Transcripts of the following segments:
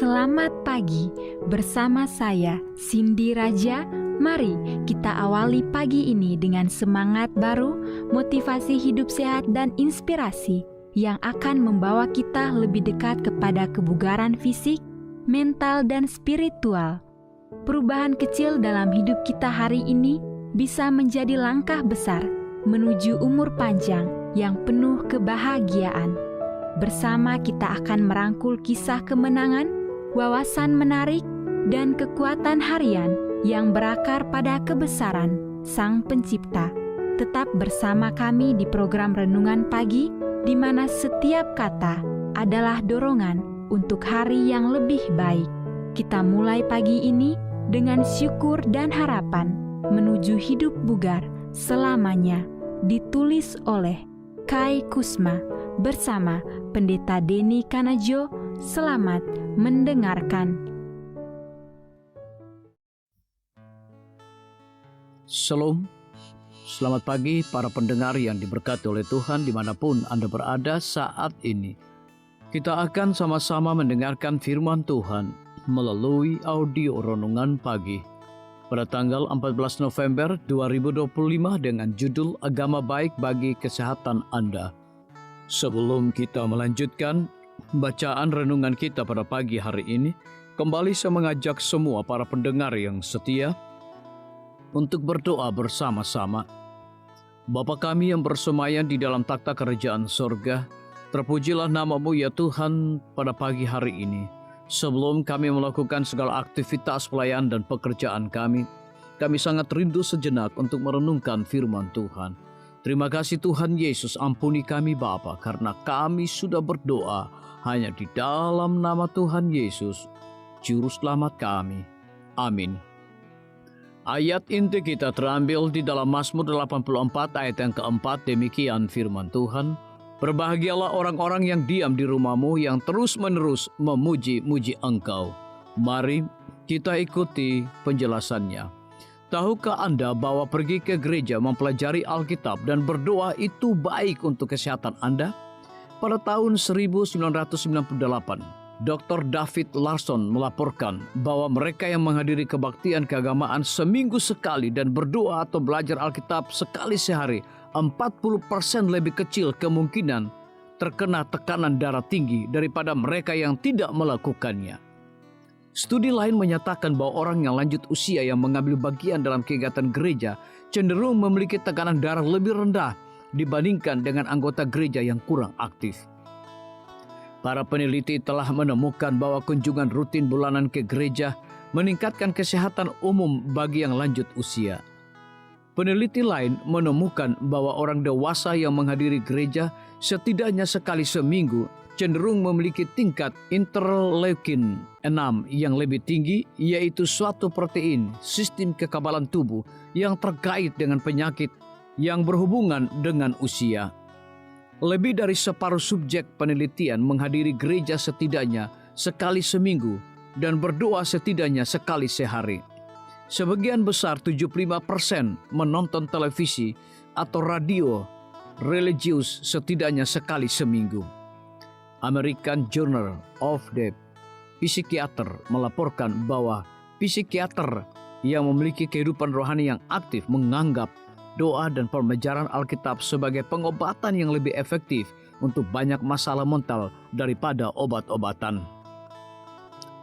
Selamat pagi bersama saya Cindy Raja. Mari kita awali pagi ini dengan semangat baru, motivasi hidup sehat dan inspirasi yang akan membawa kita lebih dekat kepada kebugaran fisik, mental dan spiritual. Perubahan kecil dalam hidup kita hari ini bisa menjadi langkah besar menuju umur panjang yang penuh kebahagiaan. Bersama kita akan merangkul kisah kemenangan, wawasan menarik, dan kekuatan harian yang berakar pada kebesaran Sang Pencipta. Tetap bersama kami di program Renungan Pagi, di mana setiap kata adalah dorongan untuk hari yang lebih baik. Kita mulai pagi ini dengan syukur dan harapan menuju hidup bugar selamanya. Ditulis oleh Kai Kusma bersama Pendeta Denny Kanajo. Selamat mendengarkan. Shalom, selamat pagi para pendengar yang diberkati oleh Tuhan dimanapun Anda berada saat ini. Kita akan sama-sama mendengarkan firman Tuhan melalui audio Renungan Pagi pada tanggal 14 November 2025 dengan judul Agama Baik bagi Kesehatan Anda. Sebelum kita melanjutkan bacaan renungan kita pada pagi hari ini, kembali saya mengajak semua para pendengar yang setia untuk berdoa bersama-sama. Bapa kami yang bersemayam di dalam takhta kerajaan sorga, terpujilah nama-Mu ya Tuhan pada pagi hari ini. Sebelum kami melakukan segala aktivitas pelayanan dan pekerjaan kami sangat rindu sejenak untuk merenungkan firman Tuhan. Terima kasih Tuhan Yesus, ampuni kami Bapa, karena kami sudah berdoa hanya di dalam nama Tuhan Yesus, Juru Selamat kami. Amin. Ayat inti kita terambil di dalam Mazmur 84 ayat yang keempat, demikian firman Tuhan. Berbahagialah orang-orang yang diam di rumah-Mu, yang terus-menerus memuji-muji Engkau. Mari kita ikuti penjelasannya. Tahukah Anda bahwa pergi ke gereja, mempelajari Alkitab dan berdoa itu baik untuk kesehatan Anda? Pada tahun 1998, Dr. David Larson melaporkan bahwa mereka yang menghadiri kebaktian keagamaan seminggu sekali dan berdoa atau belajar Alkitab sekali sehari, 40% lebih kecil kemungkinan terkena tekanan darah tinggi daripada mereka yang tidak melakukannya. Studi lain menyatakan bahwa orang yang lanjut usia yang mengambil bagian dalam kegiatan gereja cenderung memiliki tekanan darah lebih rendah dibandingkan dengan anggota gereja yang kurang aktif. Para peneliti telah menemukan bahwa kunjungan rutin bulanan ke gereja meningkatkan kesehatan umum bagi yang lanjut usia. Peneliti lain menemukan bahwa orang dewasa yang menghadiri gereja setidaknya sekali seminggu cenderung memiliki tingkat interleukin 6 yang lebih tinggi, yaitu suatu protein sistem kekebalan tubuh yang terkait dengan penyakit yang berhubungan dengan usia. Lebih dari separuh subjek penelitian menghadiri gereja setidaknya sekali seminggu dan berdoa setidaknya sekali sehari. Sebagian besar 75% menonton televisi atau radio religius setidaknya sekali seminggu. American Journal of the Psychiater melaporkan bahwa psikiater yang memiliki kehidupan rohani yang aktif menganggap doa dan pembelajaran Alkitab sebagai pengobatan yang lebih efektif untuk banyak masalah mental daripada obat-obatan.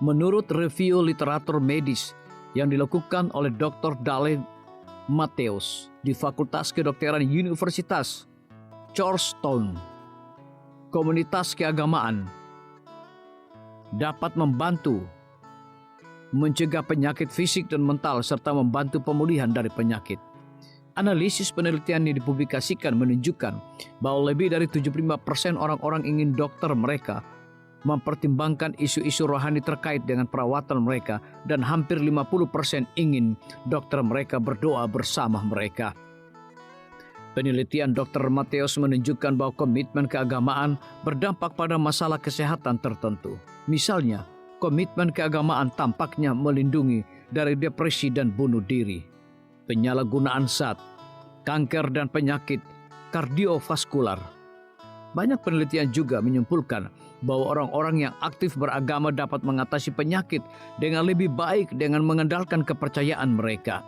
Menurut review literatur medis yang dilakukan oleh Dr. Dale Matthews di Fakultas Kedokteran Universitas Georgetown, komunitas keagamaan dapat membantu mencegah penyakit fisik dan mental serta membantu pemulihan dari penyakit. Analisis penelitian yang dipublikasikan menunjukkan bahwa lebih dari 75% orang-orang ingin dokter mereka mempertimbangkan isu-isu rohani terkait dengan perawatan mereka dan hampir 50% ingin dokter mereka berdoa bersama mereka. Penelitian Dr. Matthews menunjukkan bahwa komitmen keagamaan berdampak pada masalah kesehatan tertentu. Misalnya, komitmen keagamaan tampaknya melindungi dari depresi dan bunuh diri, penyalahgunaan zat, kanker dan penyakit kardiovaskular. Banyak penelitian juga menyimpulkan bahwa orang-orang yang aktif beragama dapat mengatasi penyakit dengan lebih baik dengan mengandalkan kepercayaan mereka.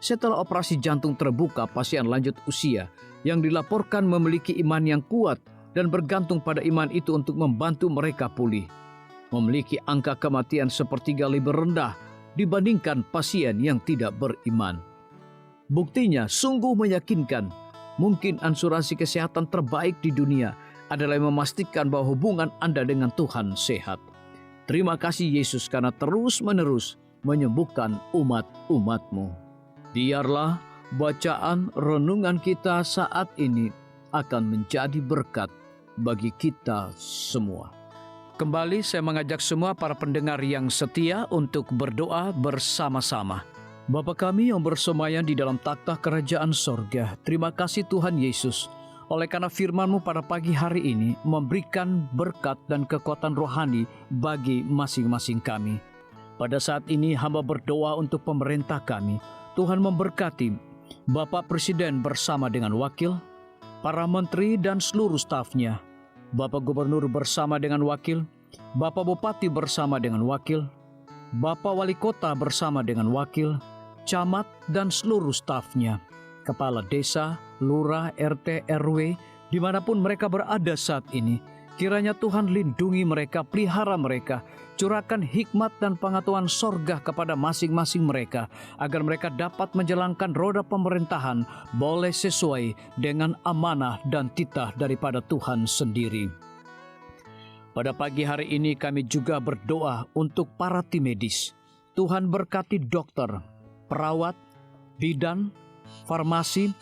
Setelah operasi jantung terbuka pasien lanjut usia yang dilaporkan memiliki iman yang kuat dan bergantung pada iman itu untuk membantu mereka pulih, memiliki angka kematian sepertiga lebih rendah dibandingkan pasien yang tidak beriman. Buktinya sungguh meyakinkan. Mungkin asuransi kesehatan terbaik di dunia adalah memastikan bahwa hubungan Anda dengan Tuhan sehat. Terima kasih Yesus karena terus-menerus menyembuhkan umat-umat-Mu. Biarlah bacaan renungan kita saat ini akan menjadi berkat bagi kita semua. Kembali saya mengajak semua para pendengar yang setia untuk berdoa bersama-sama. Bapa kami yang bersemayam di dalam takhta kerajaan sorga, terima kasih Tuhan Yesus, oleh karena firman-Mu pada pagi hari ini memberikan berkat dan kekuatan rohani bagi masing-masing kami. Pada saat ini hamba berdoa untuk pemerintah kami, Tuhan memberkati Bapak Presiden bersama dengan wakil, para menteri dan seluruh stafnya, Bapak Gubernur bersama dengan wakil, Bapak Bupati bersama dengan wakil, Bapak Wali Kota bersama dengan wakil, camat dan seluruh stafnya, kepala desa, lurah, RT, RW, dimanapun mereka berada saat ini. Kiranya Tuhan lindungi mereka, pelihara mereka, curahkan hikmat dan pengetahuan sorga kepada masing-masing mereka, agar mereka dapat menjalankan roda pemerintahan boleh sesuai dengan amanah dan titah daripada Tuhan sendiri. Pada pagi hari ini kami juga berdoa untuk para tim medis. Tuhan berkati dokter, perawat, bidan, farmasi,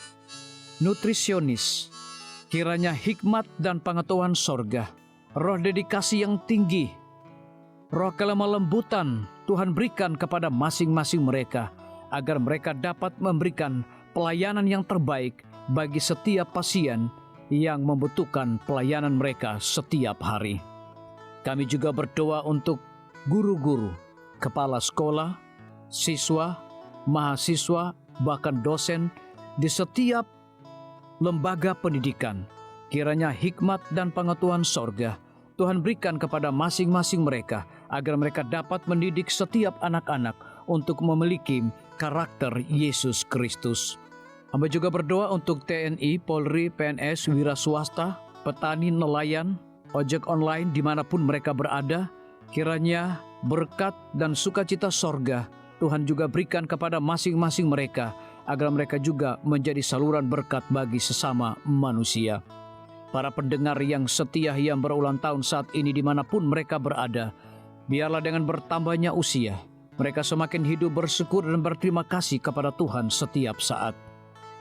nutrisionis. Kiranya hikmat dan pengetahuan sorga, roh dedikasi yang tinggi, roh kelemah lembutan Tuhan berikan kepada masing-masing mereka, agar mereka dapat memberikan pelayanan yang terbaik bagi setiap pasien yang membutuhkan pelayanan mereka setiap hari. Kami juga berdoa untuk guru-guru, kepala sekolah, siswa, mahasiswa, bahkan dosen di setiap lembaga pendidikan. Kiranya hikmat dan pengetahuan sorga Tuhan berikan kepada masing-masing mereka, agar mereka dapat mendidik setiap anak-anak untuk memiliki karakter Yesus Kristus. Hamba juga berdoa untuk TNI, Polri, PNS, wira swasta, petani, nelayan, ojek online dimanapun mereka berada. Kiranya berkat dan sukacita sorga Tuhan juga berikan kepada masing-masing mereka, agar mereka juga menjadi saluran berkat bagi sesama manusia. Para pendengar yang setia yang berulang tahun saat ini dimanapun mereka berada, biarlah dengan bertambahnya usia, mereka semakin hidup bersyukur dan berterima kasih kepada Tuhan setiap saat.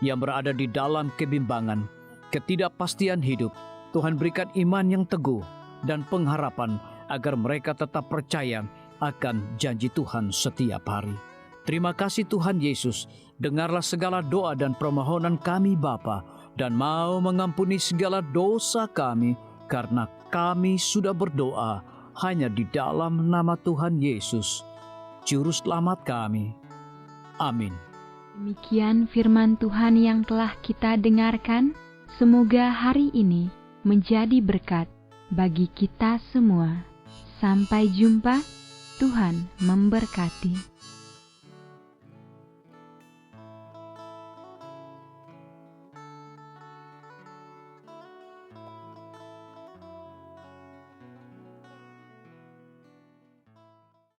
Yang berada di dalam kebimbangan, ketidakpastian hidup, Tuhan berikan iman yang teguh dan pengharapan, agar mereka tetap percaya akan janji Tuhan setiap hari. Terima kasih Tuhan Yesus, dengarlah segala doa dan permohonan kami Bapa, dan mau mengampuni segala dosa kami, karena kami sudah berdoa hanya di dalam nama Tuhan Yesus, Juru Selamat kami. Amin. Demikian firman Tuhan yang telah kita dengarkan. Semoga hari ini menjadi berkat bagi kita semua. Sampai jumpa, Tuhan memberkati.